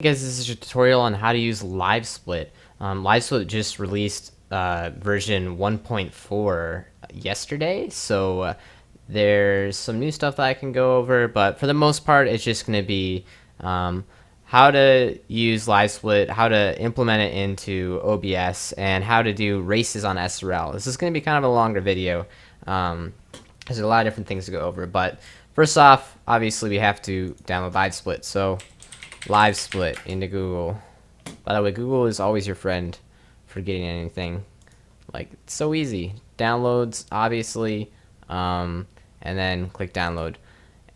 Guys, this is a tutorial on how to use Livesplit. Livesplit just released version 1.4 yesterday, so there's some new stuff that I can go over, but for the most part, it's just going to be how to use Livesplit, how to implement it into OBS, and how to do races on SRL. This is going to be kind of a longer video. There's a lot of different things to go over, but first off, obviously we have to download Livesplit, so Livesplit into Google. By the way, Google is always your friend for getting anything. Like, it's so easy. Downloads, obviously, and then click download.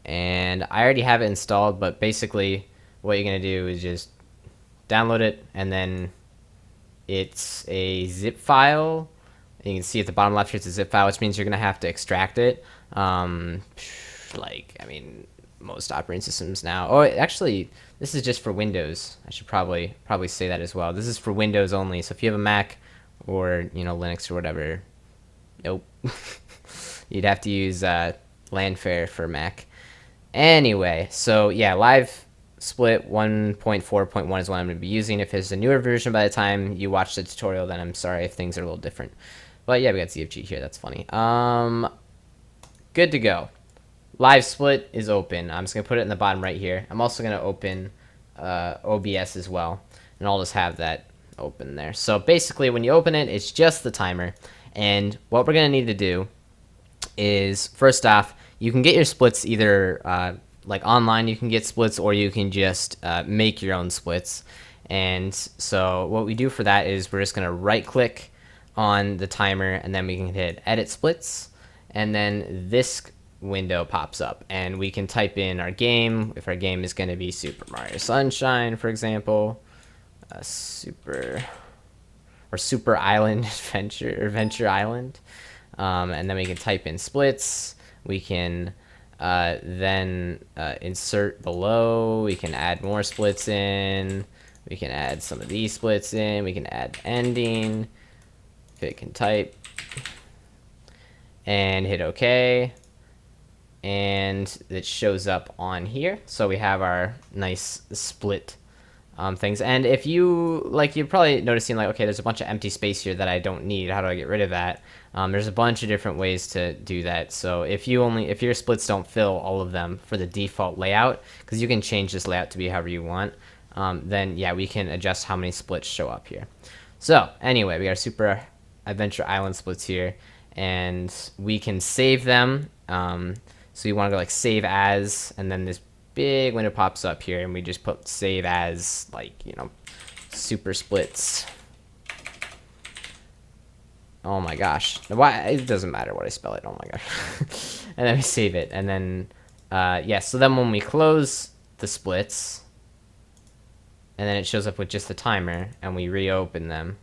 And I already have it installed, but basically what you're going to do is just download it, and then it's a zip file. And you can see at the bottom left here it's a zip file, which means you're going to have to extract it. Most operating systems now. Oh, actually, this is just for Windows. I should probably say that as well. This is for Windows only. So if you have a Mac or Linux or whatever, nope. You'd have to use Landfare for Mac. Anyway, so yeah, Livesplit 1.4.1 is what I'm going to be using. If it's a newer version by the time you watch the tutorial, then I'm sorry if things are a little different. But yeah, we got ZFG here. That's funny. Good to go. Livesplit is open. I'm just going to put it in the bottom right here. I'm also going to open OBS as well, and I'll just have that open there. So basically, when you open it, it's just the timer, and what we're going to need to do is, first off, you can get your splits either like online, you can get splits, or you can just make your own splits. And so what we do for that is we're just going to right click on the timer, and then we can hit edit splits, and then this window pops up, and we can type in our game. If our game is going to be Super Mario Sunshine, for example, Super Island Adventure Island, and then we can type in splits. We can then insert below. We can add more splits in. We can add some of these splits in. We can add ending. It can type and hit OK, and it shows up on here. So we have our nice split things. And if you're probably noticing, like, okay, there's a bunch of empty space here that I don't need. How do I get rid of that? There's a bunch of different ways to do that. So if your splits don't fill all of them for the default layout, because you can change this layout to be however you want, then yeah, we can adjust how many splits show up here. So anyway, we got our Super Adventure Island splits here, and we can save them. So you want to go like save as, and then this big window pops up here, and we just put save as, like, super splits. Oh my gosh, why? It doesn't matter what I spell it. Oh my gosh. And then we save it, and then yeah, so then when we close the splits, and then it shows up with just the timer, and we reopen them,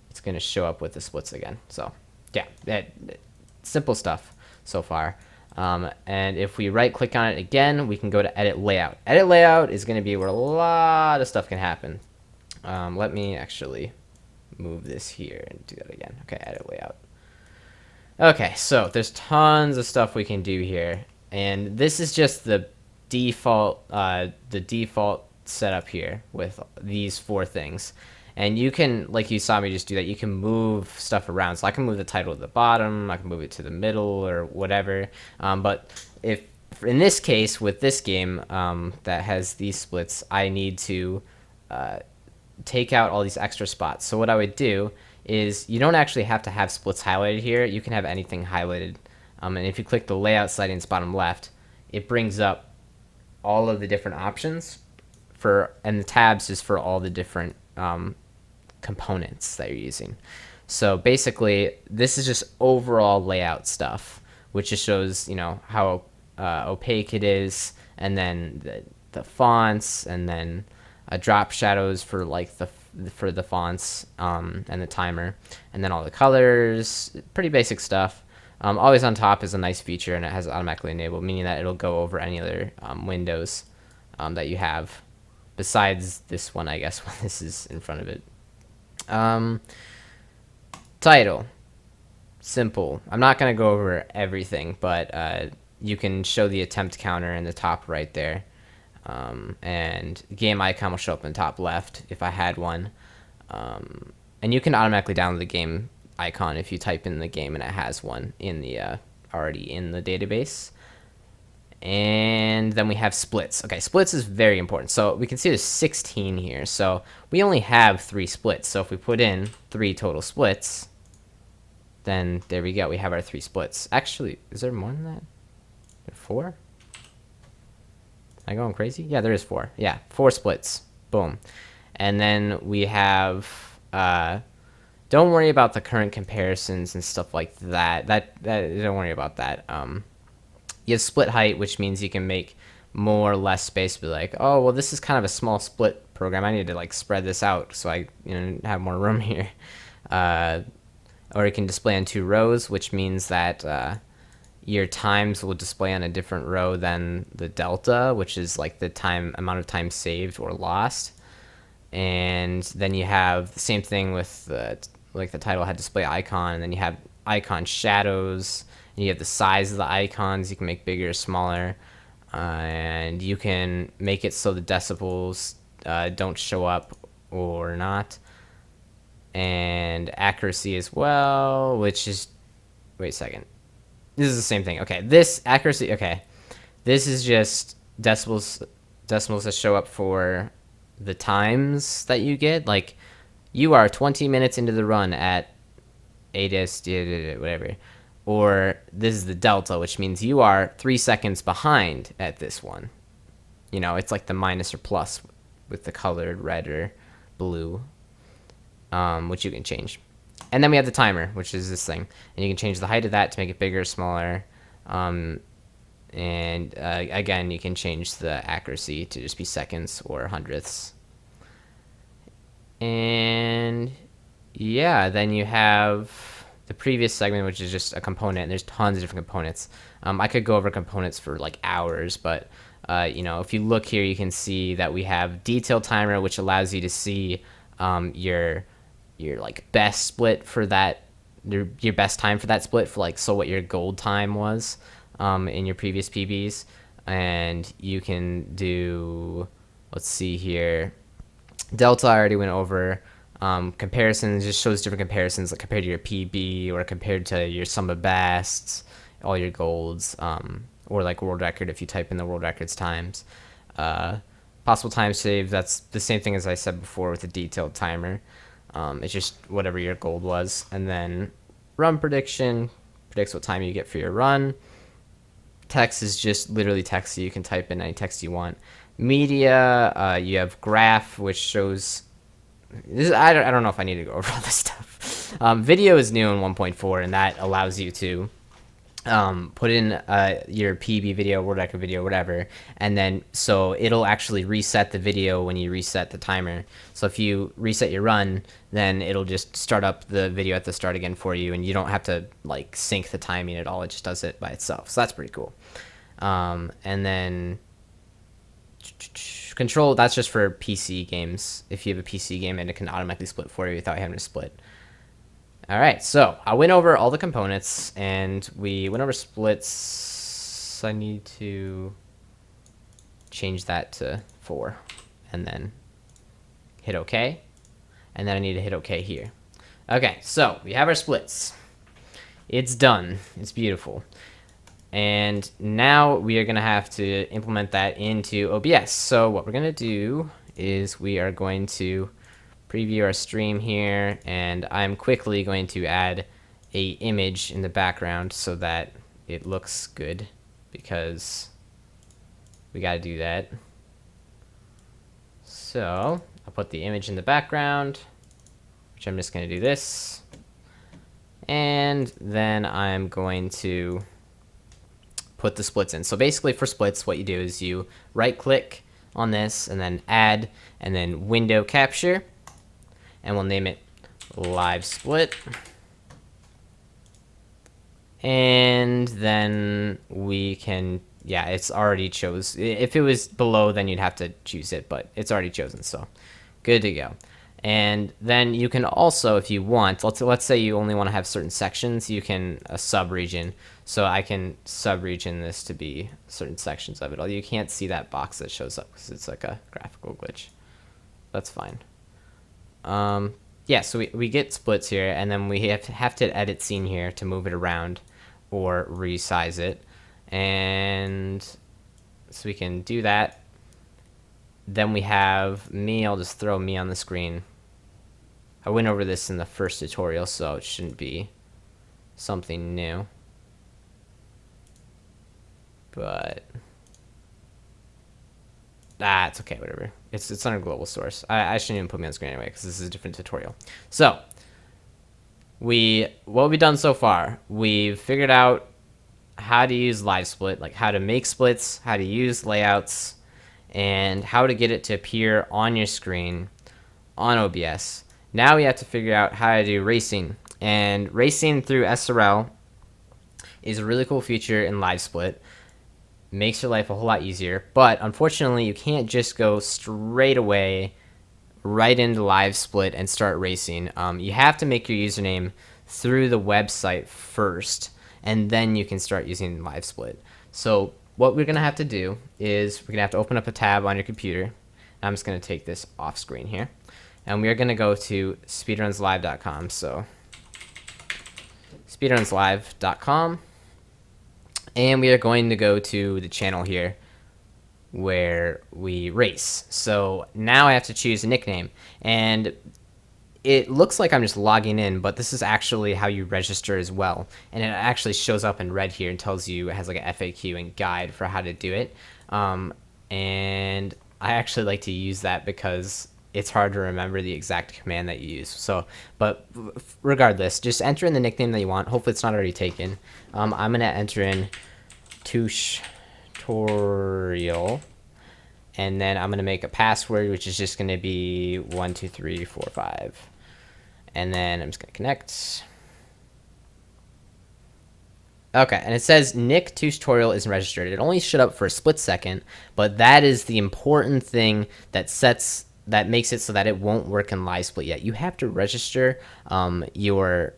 it's going to show up with the splits again. So yeah, simple stuff so far. And if we right click on it again, we can go to edit layout. Edit layout is going to be where a lot of stuff can happen. Let me actually move this here and do that again. Okay, edit layout. Okay, so there's tons of stuff we can do here, and this is just the default setup here with these four things. And you can, like you saw me just do that, you can move stuff around. So I can move the title to the bottom, I can move it to the middle or whatever. But if in this case, with this game that has these splits, I need to take out all these extra spots. So what I would do is, you don't actually have to have splits highlighted here. You can have anything highlighted. And if you click the layout settings bottom left, it brings up all of the different options and the tabs is for all the different components that you're using. So basically, this is just overall layout stuff, which just shows how opaque it is, and then the fonts, and then drop shadows for like the fonts, and the timer, and then all the colors. Pretty basic stuff. Always on top is a nice feature, and it has automatically enabled, meaning that it'll go over any other windows that you have besides this one, I guess, when this is in front of it. Title, simple. I'm not going to go over everything, but you can show the attempt counter in the top right there. and game icon will show up in the top left if I had one. And you can automatically download the game icon if you type in the game and it has one in the already in the database. And then we have splits. Okay, splits is very important. So we can see there's 16 here. So we only have 3 splits. So if we put in 3 total splits, then there we go. We have our 3 splits. Actually, is there more than that? 4? Am I going crazy? Yeah, there is 4. Yeah, 4 splits. Boom. And then we have, don't worry about the current comparisons and stuff like that. Don't worry about that. You have split height, which means you can make more or less space. Be like, oh, well, this is kind of a small split program. I need to like spread this out so I have more room here. Or it can display on 2 rows, which means that your times will display on a different row than the delta, which is like the amount of time saved or lost. And then you have the same thing with like the title had display icon, and then you have icon shadows, and you have the size of the icons. You can make bigger or smaller, and you can make it so the decibels don't show up or not. And accuracy as well, which is, wait a second, this is the same thing. Okay, this accuracy, okay, this is just decimals that show up for the times that you get. Like, you are 20 minutes into the run at 8s whatever, or this is the delta, which means you are 3 seconds behind at this one. It's like the minus or plus with the colored red or blue, which you can change. And then we have the timer, which is this thing, and you can change the height of that to make it bigger or smaller. And again, you can change the accuracy to just be seconds or hundredths. And yeah, then you have the previous segment, which is just a component, and there's tons of different components. I could go over components for like hours, but if you look here, you can see that we have detail timer, which allows you to see your like best split for that, your best time for that split, for like, so what your gold time was in your previous PBs. And you can do, let's see here, delta I already went over. Comparisons just shows different comparisons, like compared to your PB or compared to your sum of bests, all your golds, or like world record if you type in the world records times. Possible time save, that's the same thing as I said before with the detailed timer. It's just whatever your gold was. And then run prediction predicts what time you get for your run. Text is just literally text, so you can type in any text you want. Media, you have graph, which shows this. I don't know if I need to go over all this stuff. Video is new in 1.4, and that allows you to put in your PB video, world record video, whatever, and then so it'll actually reset the video when you reset the timer. So if you reset your run, then it'll just start up the video at the start again for you, and you don't have to like sync the timing at all. It just does it by itself. So that's pretty cool. And then control, that's just for PC games. If you have a PC game, and it can automatically split for you without having to split. All right, so I went over all the components, and we went over splits. I need to change that to 4, and then hit OK, and then I need to hit OK here. Okay, so we have our splits. It's done. It's beautiful. And now we are going to have to implement that into OBS. So what we're going to do is we are going to preview our stream here, and I'm quickly going to add a image in the background so that it looks good, because we got to do that. So I'll put the image in the background, which I'm just going to do this, and then I'm going to put the splits in. So basically for splits, what you do is you right click on this and then add, and then window capture, and we'll name it Livesplit. And then we can, yeah, it's already chose. If it was below, then you'd have to choose it, but it's already chosen, so good to go. And then you can also, if you want, let's say you only want to have certain sections, you can sub-region. So I can sub-region this to be certain sections of it. Although you can't see that box that shows up because it's like a graphical glitch. That's fine. Yeah, so we get splits here, and then we have to edit scene here to move it around or resize it. And so we can do that. Then we have me. I'll just throw me on the screen. I went over this in the first tutorial, so it shouldn't be something new. But it's okay, whatever. It's under global source. I shouldn't even put me on screen anyway, because this is a different tutorial. So what we've done so far, we've figured out how to use Livesplit, like how to make splits, how to use layouts, and how to get it to appear on your screen on OBS. Now we have to figure out how to do racing. And racing through SRL is a really cool feature in Livesplit. Makes your life a whole lot easier. But unfortunately, you can't just go straight away right into Livesplit and start racing. You have to make your username through the website first, and then you can start using Livesplit. So what we're going to have to do is we're going to have to open up a tab on your computer. I'm just going to take this off screen here. And we are going to go to speedrunslive.com. So speedrunslive.com. And we are going to go to the channel here where we race. So now I have to choose a nickname. And it looks like I'm just logging in, but this is actually how you register as well. And it actually shows up in red here and tells you, it has like an FAQ and guide for how to do it. And I actually like to use that because it's hard to remember the exact command that you use. So, but regardless, just enter in the nickname that you want. Hopefully it's not already taken. I'm going to enter in tutorial, and then I'm going to make a password, which is just going to be 12345. And then I'm just going to connect. Okay, and it says Nick tutorial isn't registered. It only showed up for a split second, but that is the important thing that makes it so that it won't work in Livesplit yet. You have to register your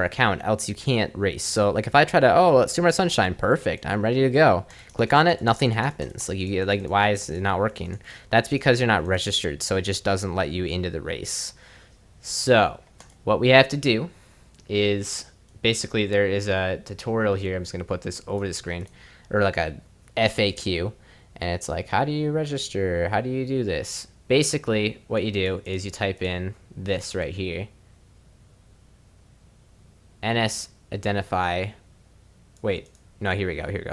account, else you can't race. So like if I try to, let's do my sunshine, perfect, I'm ready to go. Click on it, nothing happens. Like why is it not working? That's because you're not registered, so it just doesn't let you into the race. So what we have to do is basically there is a tutorial here. I'm just gonna put this over the screen, or like a FAQ, and it's like, how do you register? How do you do this? Basically, what you do is you type in this right here. NS identify. Wait, no, here we go.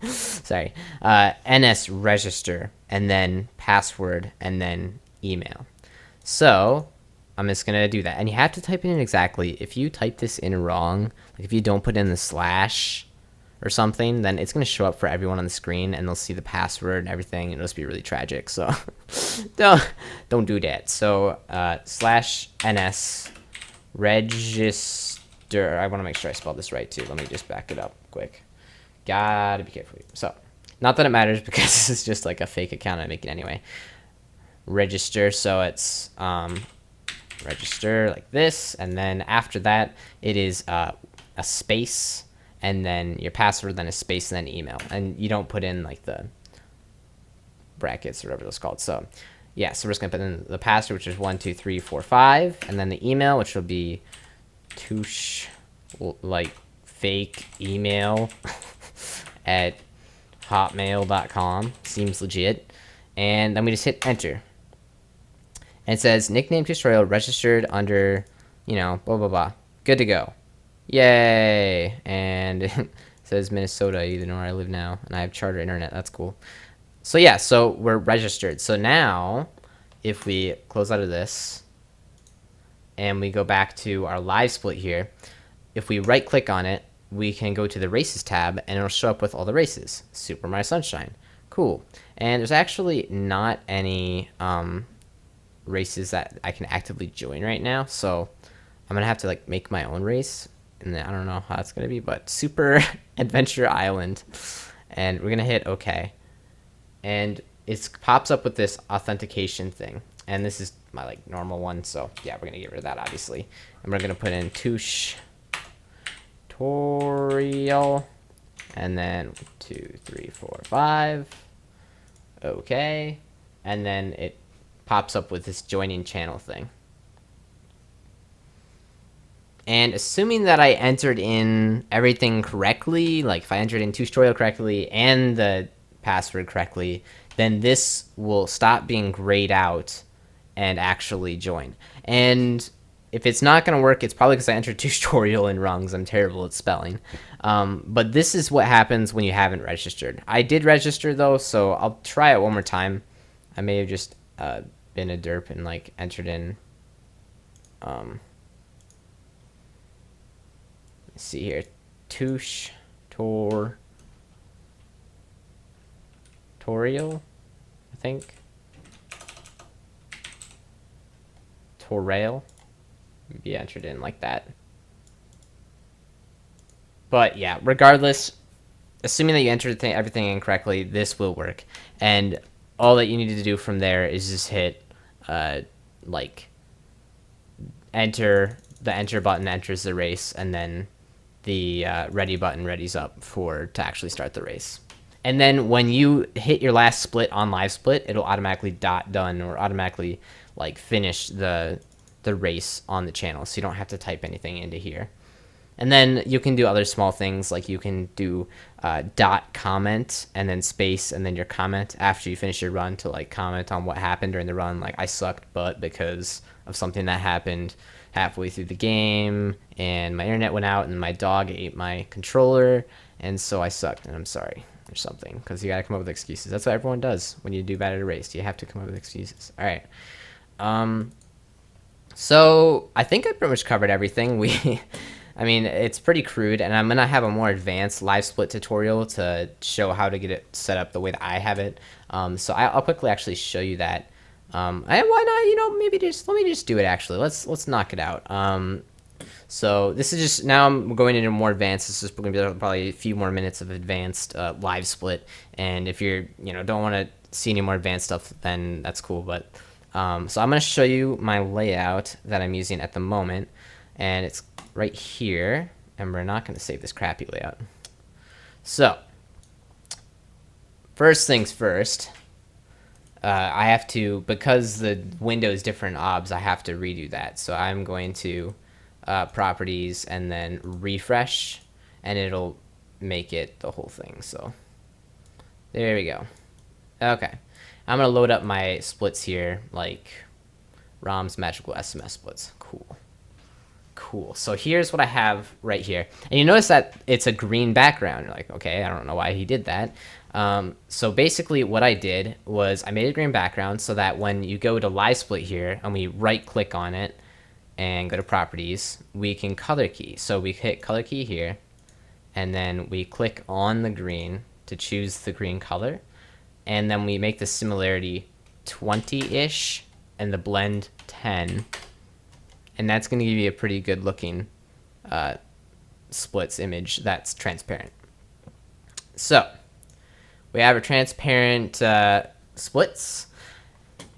Sorry. NS register, and then password, and then email. So I'm just gonna do that, and you have to type it in exactly. If you type this in wrong, like if you don't put in the slash or something, then it's going to show up for everyone on the screen, and they'll see the password and everything, and it'll just be really tragic. So don't do that. So /NS register. I want to make sure I spelled this right too. Let me just back it up quick. Gotta be careful. So not that it matters, because this is just like a fake account. I make it anyway. Register. So it's register like this, and then after that it is a space, and then your password, then a space, and then email. And you don't put in like the brackets or whatever it's called. So yeah, so we're just gonna put in the password, which is 12345, and then the email, which will be Toosh, like fake email at hotmail.com. Seems legit. And then we just hit enter. And it says nickname tutorial registered under, blah blah blah. Good to go. Yay. And it says Minnesota, even where I live now, and I have charter internet. That's cool. So yeah, so we're registered. So now if we close out of this and we go back to our Livesplit here, if we right click on it, we can go to the races tab, and it'll show up with all the races. Super Mario Sunshine. Cool. And there's actually not any races that I can actively join right now, so I'm gonna have to like make my own race, and I don't know how it's gonna be, but Super Adventure Island, and we're gonna hit OK, and it pops up with this authentication thing. And this is my like normal one, so yeah, we're gonna get rid of that obviously. And we're gonna put in Toosh tutorial, and then 2, 3, 4, 5. Okay, and then it pops up with this joining channel thing. And assuming that I entered in everything correctly, like if I entered in tutorial correctly and the password correctly, then this will stop being grayed out and actually join. And if it's not going to work, it's probably because I entered tutorial in wrong, because I'm terrible at spelling. But this is what happens when you haven't registered. I did register though, so I'll try it one more time. I may have just been a derp and like entered in let's see here, Toosh tutorial, I think. Tutorial. Maybe entered in like that. But yeah, regardless, assuming that you entered everything in correctly, this will work. And all that you need to do from there is just hit like enter. The enter button enters the race, and then the ready button readies up to actually start the race. And then when you hit your last split on Livesplit, it'll automatically done or automatically like finish the race on the channel, so you don't have to type anything into here. And then you can do other small things, like you can do comment and then space and then your comment after you finish your run to like comment on what happened during the run, like I sucked butt because of something that happened halfway through the game and my internet went out and my dog ate my controller and so I sucked and I'm sorry or something, because you gotta come up with excuses. That's what everyone does when you do bad at a race. You have to come up with excuses. All right. So I think I pretty much covered everything. I mean, it's pretty crude, and I'm gonna have a more advanced Livesplit tutorial to show how to get it set up the way that I have it. So I'll quickly actually show you that. And why not? You know, maybe let me just do it. Actually, let's knock it out. So this is just, now I'm going into more advanced. This is going to be probably a few more minutes of advanced Livesplit. And if you're, don't want to see any more advanced stuff, then that's cool. But so I'm going to show you my layout that I'm using at the moment, and it's right here. And we're not going to save this crappy layout. So first things first. I have to, because the window is different obs, I have to redo that. So I'm going to properties and then refresh, and it'll make it the whole thing. So there we go. Okay, I'm gonna load up my splits here, like ROM's magical SMS splits. Cool. So here's what I have right here, and you notice that it's a green background. You're like, okay, I don't know why he did that. So basically what I did was I made a green background so that when you go to Livesplit here and we right click on it and go to properties, we can color key. So we hit color key here, and then we click on the green to choose the green color, and then we make the similarity 20-ish and the blend 10, and that's going to give you a pretty good looking splits image that's transparent. So we have a transparent splits,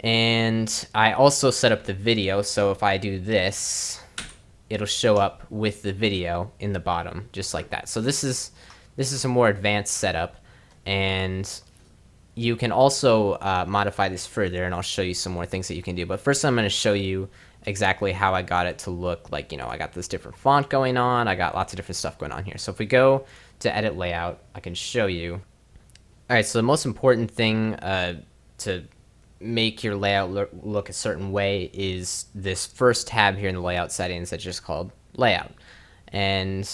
and I also set up the video, so if I do this, it'll show up with the video in the bottom, just like that. So this is a more advanced setup, and you can also modify this further, and I'll show you some more things that you can do. But first I'm going to show you exactly how I got it to look like, I got this different font going on, I got lots of different stuff going on here. So if we go to edit layout, I can show you. All right, so the most important thing to make your layout look a certain way is this first tab here in the layout settings that's just called layout. And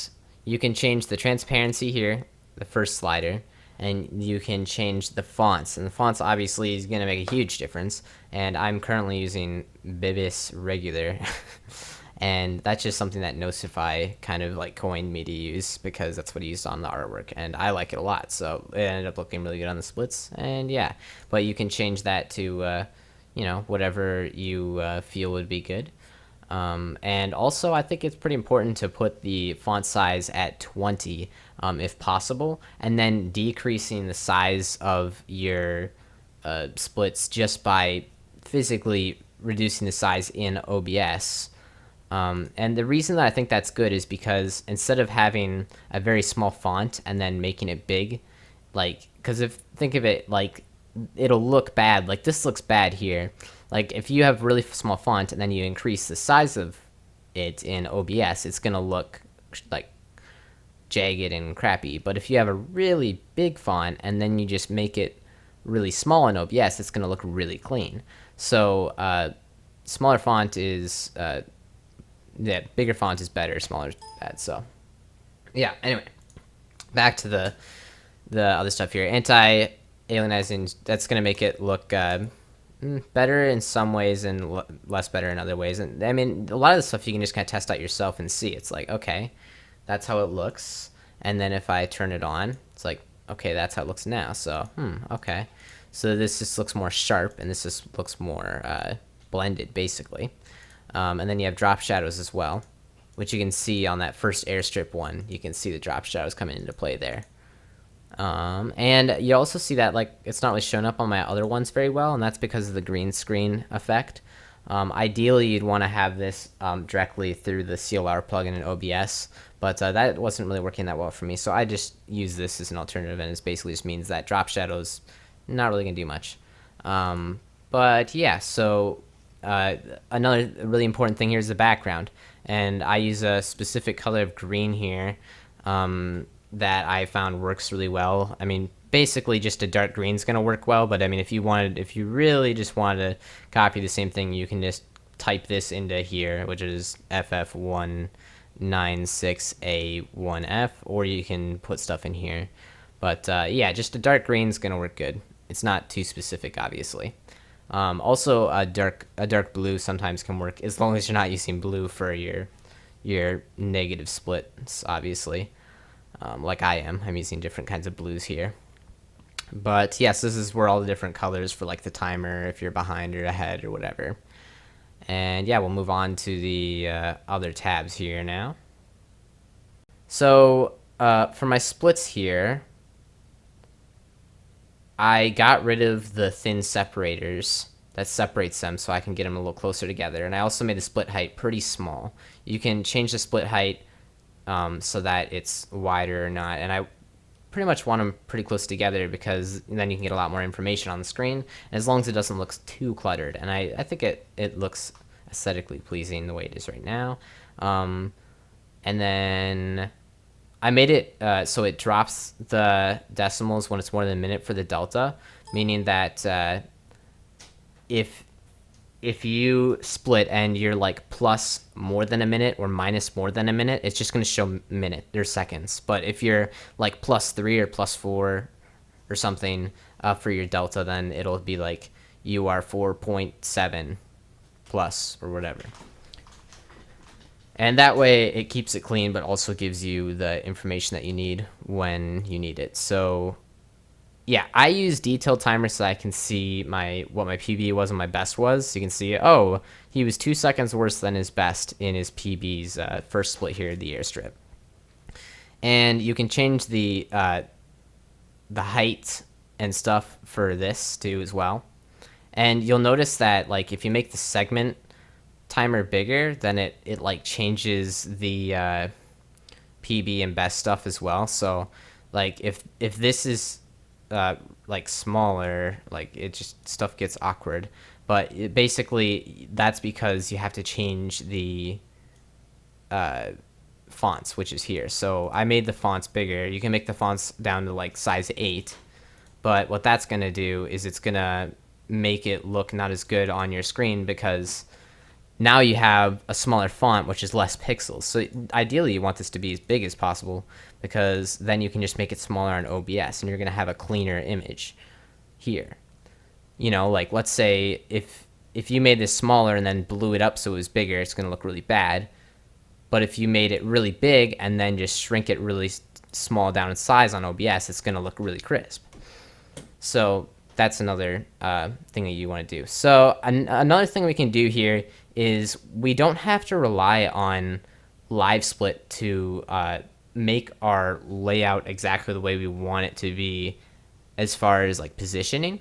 you can change the transparency here, the first slider, and you can change the fonts. And the fonts obviously is going to make a huge difference. And I'm currently using Bibis Regular. And that's just something that Nosify kind of like coined me to use, because that's what he used on the artwork, and I like it a lot. So it ended up looking really good on the splits, and yeah. But you can change that to, whatever you feel would be good. And also, I think it's pretty important to put the font size at 20, if possible, and then decreasing the size of your splits just by physically reducing the size in OBS. And the reason that I think that's good is because instead of having a very small font and then making it big, like, because if think of it like it'll look bad, like this looks bad here. Like if you have really small font and then you increase the size of it in OBS, it's gonna look like jagged and crappy. But if you have a really big font and then you just make it really small in OBS, it's gonna look really clean. So smaller font is yeah, bigger font is better, smaller is bad. So yeah, anyway, back to the other stuff here. Anti-aliasing, that's going to make it look better in some ways and less better in other ways. And I mean, a lot of the stuff you can just kind of test out yourself and see. It's like, okay, that's how it looks. And then if I turn it on, it's like, okay, that's how it looks now. So, okay. So this just looks more sharp, and this just looks more blended, basically. And then you have drop shadows as well, which you can see on that first airstrip one. You can see the drop shadows coming into play there. And you also see that like it's not really shown up on my other ones very well, and that's because of the green screen effect. Ideally, you'd want to have this directly through the CLR plugin in OBS, but that wasn't really working that well for me, so I just use this as an alternative, and it basically just means that drop shadows not really gonna do much. But yeah, so another really important thing here is the background, and I use a specific color of green here that I found works really well. I mean, basically just a dark green is going to work well, but I mean, if you really just wanted to copy the same thing, you can just type this into here, which is FF196A1F, or you can put stuff in here. But yeah, just a dark green is going to work good. It's not too specific, obviously. Also, a dark blue sometimes can work, as long as you're not using blue for your negative splits, obviously. Like I am. I'm using different kinds of blues here. But yes, this is where all the different colors for like the timer, if you're behind or ahead or whatever. And yeah, we'll move on to the other tabs here now. So for my splits here, I got rid of the thin separators that separates them so I can get them a little closer together. And I also made the split height pretty small. You can change the split height so that it's wider or not, and I pretty much want them pretty close together because then you can get a lot more information on the screen, and as long as it doesn't look too cluttered. And I think it looks aesthetically pleasing the way it is right now. And then I made it so it drops the decimals when it's more than a minute for the delta, meaning that if you split and you're like plus more than a minute or minus more than a minute, it's just going to show minute or seconds. But if you're like +3 or +4 or something for your delta, then it'll be like you are 4.7 plus or whatever. And that way it keeps it clean, but also gives you the information that you need when you need it. So yeah, I use detailed timer so I can see what my PB was and my best was. So you can see, oh, he was 2 seconds worse than his best in his PB's first split here, the airstrip. And you can change the height and stuff for this too as well. And you'll notice that like if you make the segment timer bigger, then it like changes the PB and best stuff as well. So like if this is like smaller, like it just stuff gets awkward. But basically that's because you have to change the fonts, which is here. So I made the fonts bigger. You can make the fonts down to like size 8, but what that's gonna do is it's gonna make it look not as good on your screen because now you have a smaller font, which is less pixels. So ideally you want this to be as big as possible because then you can just make it smaller on OBS and you're going to have a cleaner image here. You know, like let's say if you made this smaller and then blew it up so it was bigger, it's going to look really bad. But if you made it really big and then just shrink it really small down in size on OBS, it's going to look really crisp. So that's another thing that you want to do. So another thing we can do here is we don't have to rely on Livesplit to make our layout exactly the way we want it to be as far as like positioning.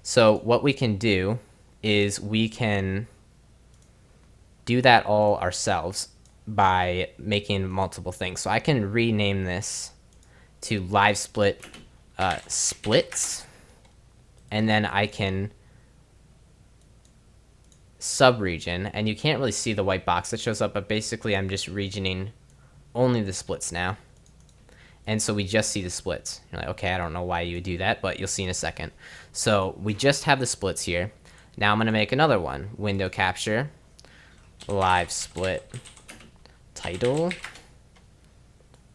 So what we can do is we can do that all ourselves by making multiple things. So I can rename this to Livesplit splits, and then I can subregion, and you can't really see the white box that shows up, but basically I'm just regioning only the splits now. And so we just see the splits. You're like, okay, I don't know why you would do that, but you'll see in a second. So we just have the splits here. Now I'm going to make another one. Window capture, live split title,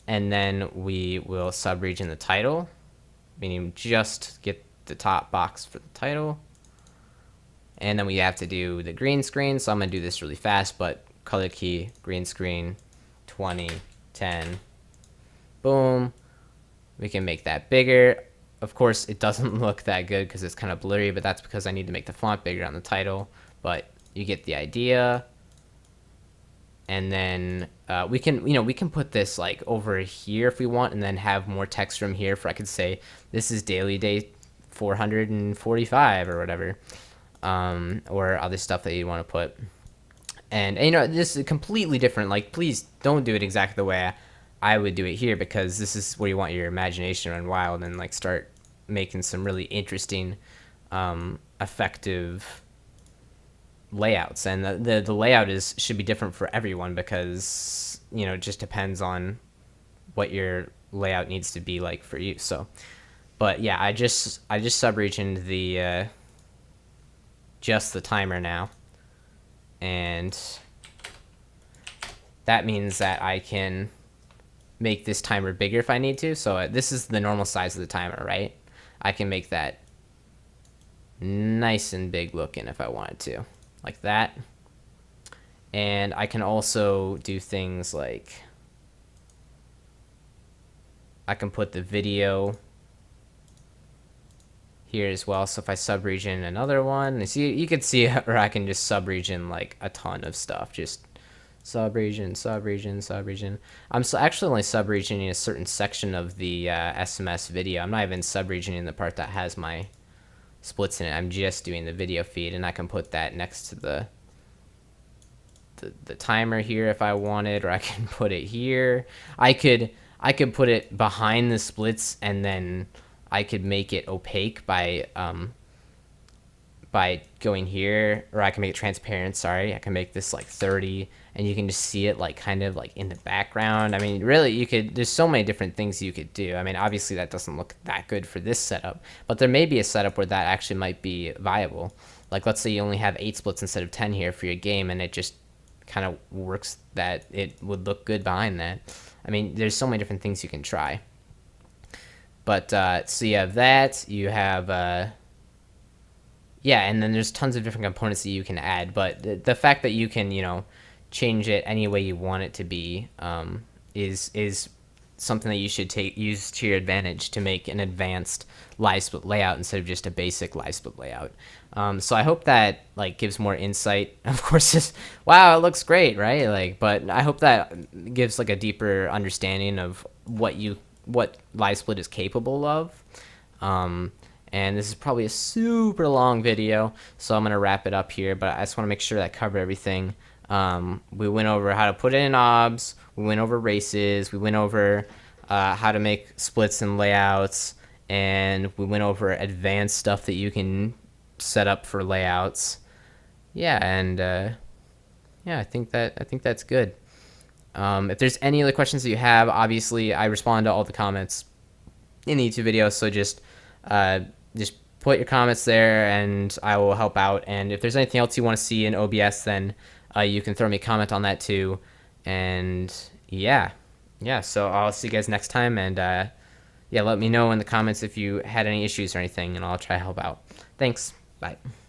and then we will subregion the title, meaning just get the top box for the title. And then we have to do the green screen, so I'm going to do this really fast, but color key, green screen, 20, 10, boom. We can make that bigger. Of course, it doesn't look that good because it's kind of blurry, but that's because I need to make the font bigger on the title, but you get the idea. And then we can put this like over here if we want, and then have more text from here for, I could say this is daily day 445 or whatever. Or other stuff that you want to put. And this is completely different. Like, please don't do it exactly the way I would do it here, because this is where you want your imagination to run wild and like start making some really interesting, effective layouts. And the layout should be different for everyone, because it just depends on what your layout needs to be like for you. So, but yeah, I just subregioned the just the timer now, and that means that I can make this timer bigger if I need to. So this is the normal size of the timer, right? I can make that nice and big looking if I wanted to, like that. And I can also do things like I can put the video here as well. So if I subregion another one, you could see where I can just subregion like a ton of stuff. Just subregion. I'm actually only subregioning a certain section of the SMS video. I'm not even subregioning the part that has my splits in it. I'm just doing the video feed, and I can put that next to the timer here if I wanted, or I can put it here. I could put it behind the splits, and then I could make it opaque by going here, or I can make it transparent. Sorry, I can make this like 30, and you can just see it like kind of like in the background. I mean, really, there's so many different things you could do. I mean, obviously that doesn't look that good for this setup, but there may be a setup where that actually might be viable. Like, let's say you only have 8 splits instead of 10 here for your game, and it just kind of works that it would look good behind that. I mean, there's so many different things you can try. But so you have that, you have yeah, and then there's tons of different components that you can add. But the fact that you can change it any way you want it to be is something that you should use to your advantage to make an advanced live split layout instead of just a basic live split layout. So I hope that like gives more insight. Of course, just wow, it looks great, right? Like, but I hope that gives like a deeper understanding of what live split is capable of. And this is probably a super long video, so I'm gonna wrap it up here. But I just want to make sure that I covered everything. We went over how to put in knobs, we went over races, we went over how to make splits and layouts, and we went over advanced stuff that you can set up for layouts. Yeah, and yeah, I think that's good. If there's any other questions that you have, obviously I respond to all the comments in the YouTube videos, so just put your comments there and I will help out. And if there's anything else you want to see in OBS, then you can throw me a comment on that too. And yeah, so I'll see you guys next time, and yeah, let me know in the comments if you had any issues or anything, and I'll try to help out. Thanks. Bye.